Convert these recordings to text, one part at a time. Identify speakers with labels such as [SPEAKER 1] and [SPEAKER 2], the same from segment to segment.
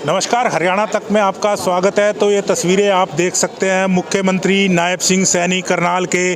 [SPEAKER 1] नमस्कार, हरियाणा तक में आपका स्वागत है। तो ये तस्वीरें आप देख सकते हैं, मुख्यमंत्री नायब सिंह सैनी करनाल के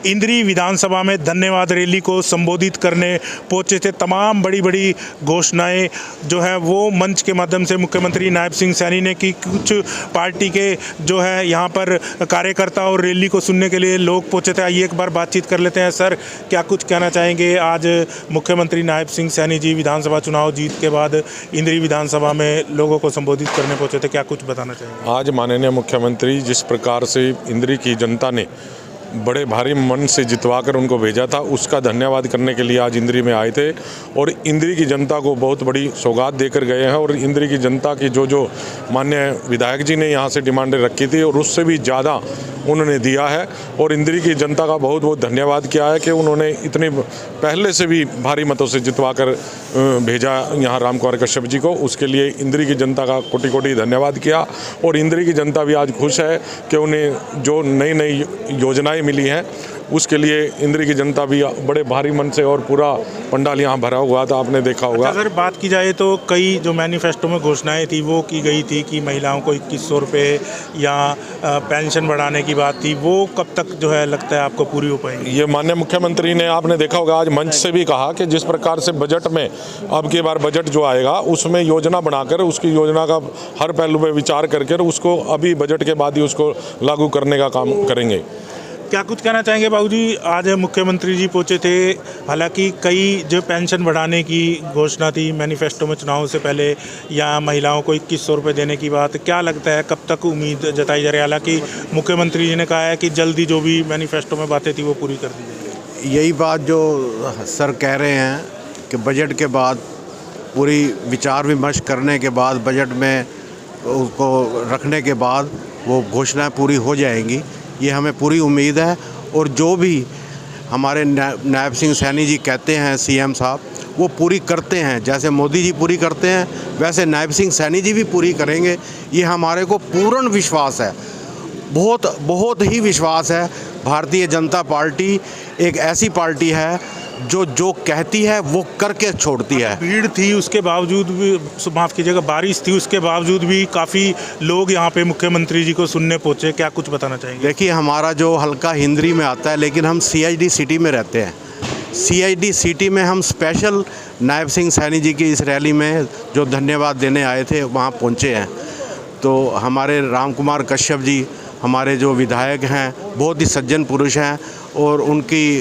[SPEAKER 1] इंद्री विधानसभा में धन्यवाद रैली को संबोधित करने पहुंचे थे। तमाम बड़ी बड़ी घोषणाएं जो है वो मंच के माध्यम से मुख्यमंत्री नायब सिंह सैनी ने की। कुछ पार्टी के जो है यहाँ पर कार्यकर्ता और रैली को सुनने के लिए लोग पहुँचे थे। आइए एक बार बातचीत कर लेते हैं। सर, क्या कुछ कहना चाहेंगे? आज मुख्यमंत्री नायब सिंह सैनी जी विधानसभा चुनाव जीत के बाद इंद्री विधानसभा में लोगों को संबोधित करने पहुंचे थे, क्या कुछ बताना चाहेंगे?
[SPEAKER 2] आज माननीय मुख्यमंत्री जिस प्रकार से इंद्री की जनता ने बड़े भारी मन से जितवाकर उनको भेजा था, उसका धन्यवाद करने के लिए आज इंद्री में आए थे और इंद्री की जनता को बहुत बड़ी सौगात देकर गए हैं। और इंद्री की जनता की जो माननीय विधायक जी ने यहाँ से डिमांडें रखी थी और उससे भी ज़्यादा उन्होंने दिया है। और इंद्री की जनता का बहुत बहुत धन्यवाद किया है कि उन्होंने इतने पहले से भी भारी मतों से जितवाकर भेजा यहाँ राम कुमार कश्यप जी को। उसके लिए इंद्री की जनता का कोटि कोटि धन्यवाद किया। और इंद्री की जनता भी आज खुश है कि उन्हें जो नई नई योजनाएं मिली हैं उसके लिए इंद्री की जनता भी बड़े भारी मन से, और पूरा पंडाल यहाँ भरा हुआ था, आपने देखा होगा।
[SPEAKER 1] अच्छा सर, बात की जाए तो कई जो मैनिफेस्टो में घोषणाएं थी वो की गई थी कि महिलाओं को 2100 रुपये या पेंशन बढ़ाने की बात थी, वो कब तक जो है लगता है आपको पूरी हो पाएंगी?
[SPEAKER 2] ये माननीय मुख्यमंत्री ने, आपने देखा होगा, आज मंच से भी कहा कि जिस प्रकार से बजट में अब की बार बजट जो आएगा उसमें योजना बनाकर उसकी योजना का हर पहलू पर विचार करके उसको अभी बजट के बाद ही उसको लागू करने का काम करेंगे।
[SPEAKER 1] क्या कुछ कहना चाहेंगे बाबूजी? आज मुख्यमंत्री जी पहुंचे थे, हालांकि कई जो पेंशन बढ़ाने की घोषणा थी मैनिफेस्टो में चुनाव से पहले, या महिलाओं को 2100 रुपये देने की बात, क्या लगता है कब तक उम्मीद जताई जा रही है? हालांकि मुख्यमंत्री जी ने कहा है कि जल्दी जो भी मैनिफेस्टो में बातें थी वो पूरी कर दी जाएगी।
[SPEAKER 3] यही बात जो सर कह रहे हैं कि बजट के बाद पूरी विचार विमर्श करने के बाद बजट में उसको रखने के बाद वो घोषणाएँ पूरी हो जाएंगी, ये हमें पूरी उम्मीद है। और जो भी हमारे नायब सिंह सैनी जी कहते हैं सीएम साहब, वो पूरी करते हैं। जैसे मोदी जी पूरी करते हैं वैसे नायब सिंह सैनी जी भी पूरी करेंगे, ये हमारे को पूर्ण विश्वास है, बहुत बहुत ही विश्वास है। भारतीय जनता पार्टी एक ऐसी पार्टी है जो कहती है वो करके छोड़ती है।
[SPEAKER 1] भीड़ थी उसके बावजूद भी, माफ़ कीजिएगा, बारिश थी उसके बावजूद भी काफ़ी लोग यहाँ पे मुख्यमंत्री जी को सुनने पहुँचे, क्या कुछ बताना चाहेंगे?
[SPEAKER 3] देखिए, हमारा जो हल्का हिंद्री में आता है, लेकिन हम CID सिटी में रहते हैं। CID सिटी में हम स्पेशल नायब सिंह सैनी जी की इस रैली में जो धन्यवाद देने आए थे वहाँ पहुँचे हैं। तो हमारे राम कुमार कश्यप जी हमारे जो विधायक हैं बहुत ही सज्जन पुरुष हैं और उनकी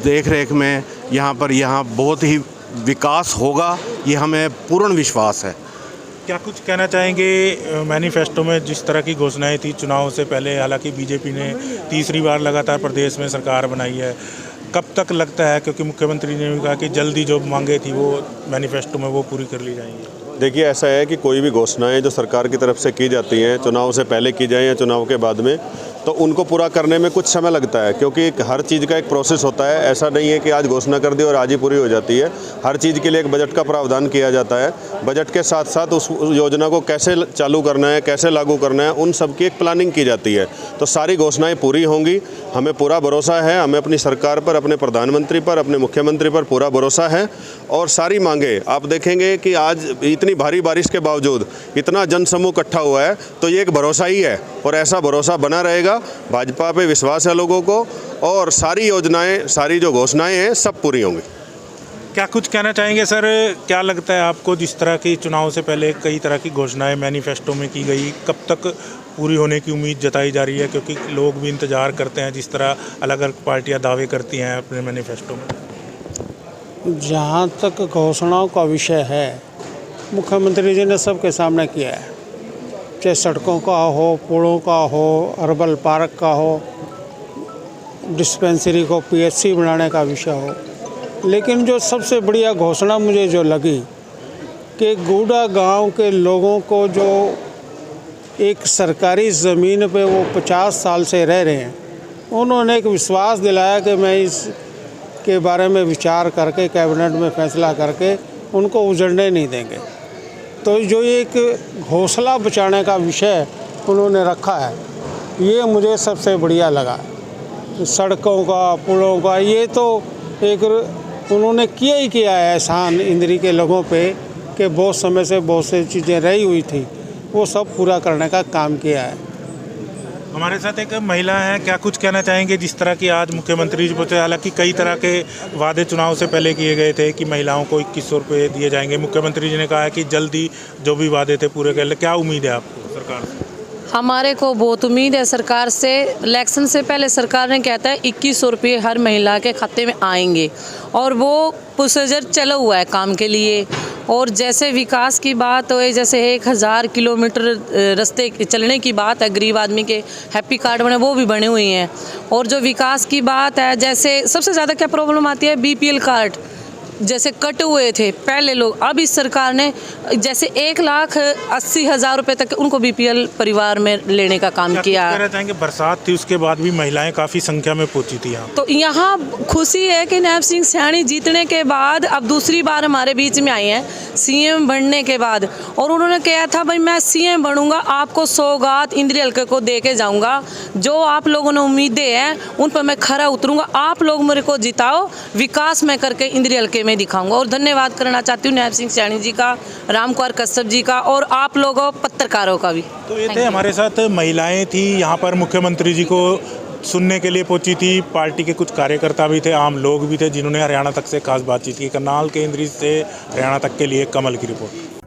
[SPEAKER 3] देख रेख में यहाँ बहुत ही विकास होगा, ये हमें पूर्ण विश्वास है।
[SPEAKER 1] क्या कुछ कहना चाहेंगे? मैनिफेस्टो में जिस तरह की घोषणाएं थी चुनाव से पहले, हालांकि बीजेपी ने तीसरी बार लगातार प्रदेश में सरकार बनाई है, कब तक लगता है, क्योंकि मुख्यमंत्री ने भी कहा कि जल्दी जो मांगे थी वो मैनिफेस्टो में वो पूरी कर ली जाएंगी?
[SPEAKER 4] देखिए, ऐसा है कि कोई भी घोषणाएं जो सरकार की तरफ से की जाती हैं, चुनाव से पहले की जाए या चुनाव के बाद में, तो उनको पूरा करने में कुछ समय लगता है, क्योंकि हर चीज़ का एक प्रोसेस होता है। ऐसा नहीं है कि आज घोषणा कर दी और आज ही पूरी हो जाती है। हर चीज़ के लिए एक बजट का प्रावधान किया जाता है। बजट के साथ साथ उस योजना को कैसे चालू करना है, कैसे लागू करना है, उन सब की एक प्लानिंग की जाती है। तो सारी घोषणाएं पूरी होंगी, हमें पूरा भरोसा है। हमें अपनी सरकार पर, अपने प्रधानमंत्री पर, अपने मुख्यमंत्री पर पूरा भरोसा है। और सारी मांगे आप देखेंगे कि आज इतनी भारी बारिश के बावजूद इतना जनसमूह इकट्ठा हुआ है, तो ये एक भरोसा ही है और ऐसा भरोसा बना रहेगा। भाजपा पे विश्वास है लोगों को और सारी योजनाएं, सारी जो घोषणाएं हैं सब पूरी होंगी।
[SPEAKER 1] क्या कुछ कहना चाहेंगे सर? क्या लगता है आपको, जिस तरह की चुनाव से पहले कई तरह की घोषणाएं मैनिफेस्टो में की गई, कब तक पूरी होने की उम्मीद जताई जा रही है? क्योंकि लोग भी इंतज़ार करते हैं, जिस तरह अलग अलग पार्टियां दावे करती हैं अपने मैनिफेस्टो में।
[SPEAKER 5] जहाँ तक घोषणाओं का विषय है, मुख्यमंत्री जी ने सबके सामने किया है, चाहे सड़कों का हो, पुलों का हो, अर्बन पार्क का हो, डिस्पेंसरी को PHC बनाने का विषय हो। लेकिन जो सबसे बढ़िया घोषणा मुझे जो लगी कि गूडा गांव के लोगों को जो एक सरकारी ज़मीन पे वो 50 साल से रह रहे हैं, उन्होंने एक विश्वास दिलाया कि मैं इस के बारे में विचार करके कैबिनेट में फैसला करके उनको उजड़ने नहीं देंगे। तो जो एक हौसला बचाने का विषय उन्होंने रखा है, ये मुझे सबसे बढ़िया लगा। सड़कों का, पुलों का, ये तो एक उन्होंने किया ही किया है एहसान इंद्री के लोगों पे कि बहुत समय से बहुत सी चीज़ें रही हुई थी, वो सब पूरा करने का काम किया है।
[SPEAKER 1] हमारे साथ एक महिला है, क्या कुछ कहना चाहेंगे जिस तरह की आज मुख्यमंत्री जी पहुंचे? हालांकि कई तरह के वादे चुनाव से पहले किए गए थे कि महिलाओं को 2100 रुपये दिए जाएंगे। मुख्यमंत्री जी ने कहा है कि जल्दी जो भी वादे थे पूरे कर ले। क्या उम्मीद है आपको सरकार से?
[SPEAKER 6] हमारे को बहुत उम्मीद है सरकार से। इलेक्शन से पहले सरकार ने कहता है 2100 रुपये हर महिला के खाते में आएंगे और वो प्रोसीजर चला हुआ है काम के लिए। और जैसे विकास की बात हो, जैसे 1000 किलोमीटर रास्ते चलने की बात है, गरीब आदमी के हैप्पी कार्ड बने वो भी बने हुए हैं। और जो विकास की बात है, जैसे सबसे ज़्यादा क्या प्रॉब्लम आती है, बीपीएल कार्ड जैसे कट हुए थे पहले लोग, अब इस सरकार ने जैसे 1,80,000 रुपये तक उनको बीपीएल परिवार में लेने का काम किया।
[SPEAKER 1] कहना चाहेंगे बरसात थी उसके बाद भी महिलाएं काफ़ी संख्या में पहुंची थी यहाँ।
[SPEAKER 6] तो यहाँ खुशी है कि नायब सिंह सैनी जीतने के बाद अब दूसरी बार हमारे बीच में आए हैं सीएम बनने के बाद। और उन्होंने कहा था भाई मैं सीएम बनूंगा, आपको सौगात इंद्री हल्के को दे के जाऊँगा, जो आप लोगों ने उम्मीदें हैं उन पर मैं खरा उतरूँगा, आप लोग मेरे को जिताओ, विकास मैं करके इंद्री हल्के में दिखाऊंगा। और धन्यवाद करना चाहती हूँ नायब सिंह सैनी जी का, रामकुमार कश्यप जी का और आप लोगों पत्रकारों का भी।
[SPEAKER 1] तो ये थे हमारे साथ महिलाएं थी यहाँ पर, मुख्यमंत्री जी को सुनने के लिए पहुंची थी। पार्टी के कुछ कार्यकर्ता भी थे, आम लोग भी थे जिन्होंने हरियाणा तक से खास बातचीत की। करनाल के इंद्री से हरियाणा तक के लिए कमल की रिपोर्ट।